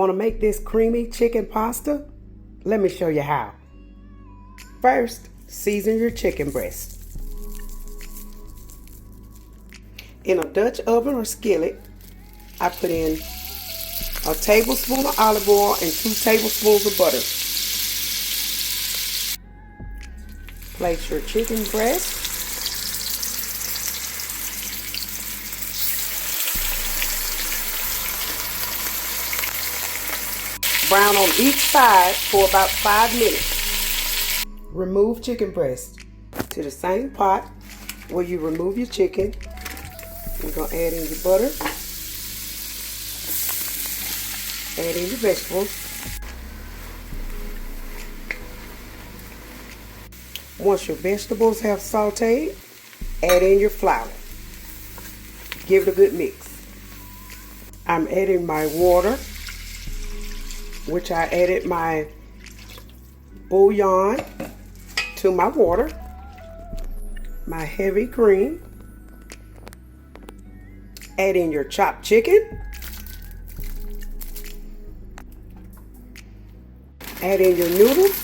Want to make this creamy chicken pasta? Let me show you how. First, season your chicken breast. In a Dutch oven or skillet, I put in a tablespoon of olive oil and 2 tablespoons of butter. Place your chicken breast. Brown on each side for about 5 minutes. Remove chicken breast to the same pot where you remove your chicken. We're going to add in your butter. Add in your vegetables. Once your vegetables have sauteed, add in your flour. Give it a good mix. I'm adding my water, which I added my bouillon to my water, my heavy cream. Add in your chopped chicken. Add in your noodles.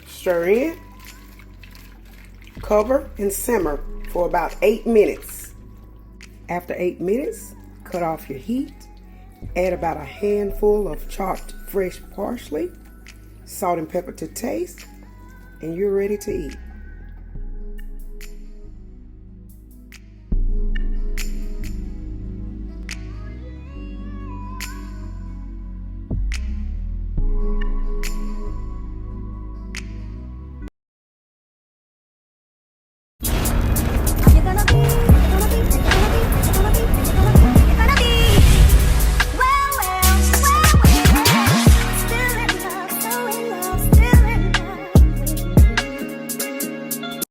Stir in. Cover and simmer for about 8 minutes. After 8 minutes, cut off your heat. Add about a handful of chopped fresh parsley, salt and pepper to taste, and you're ready to eat.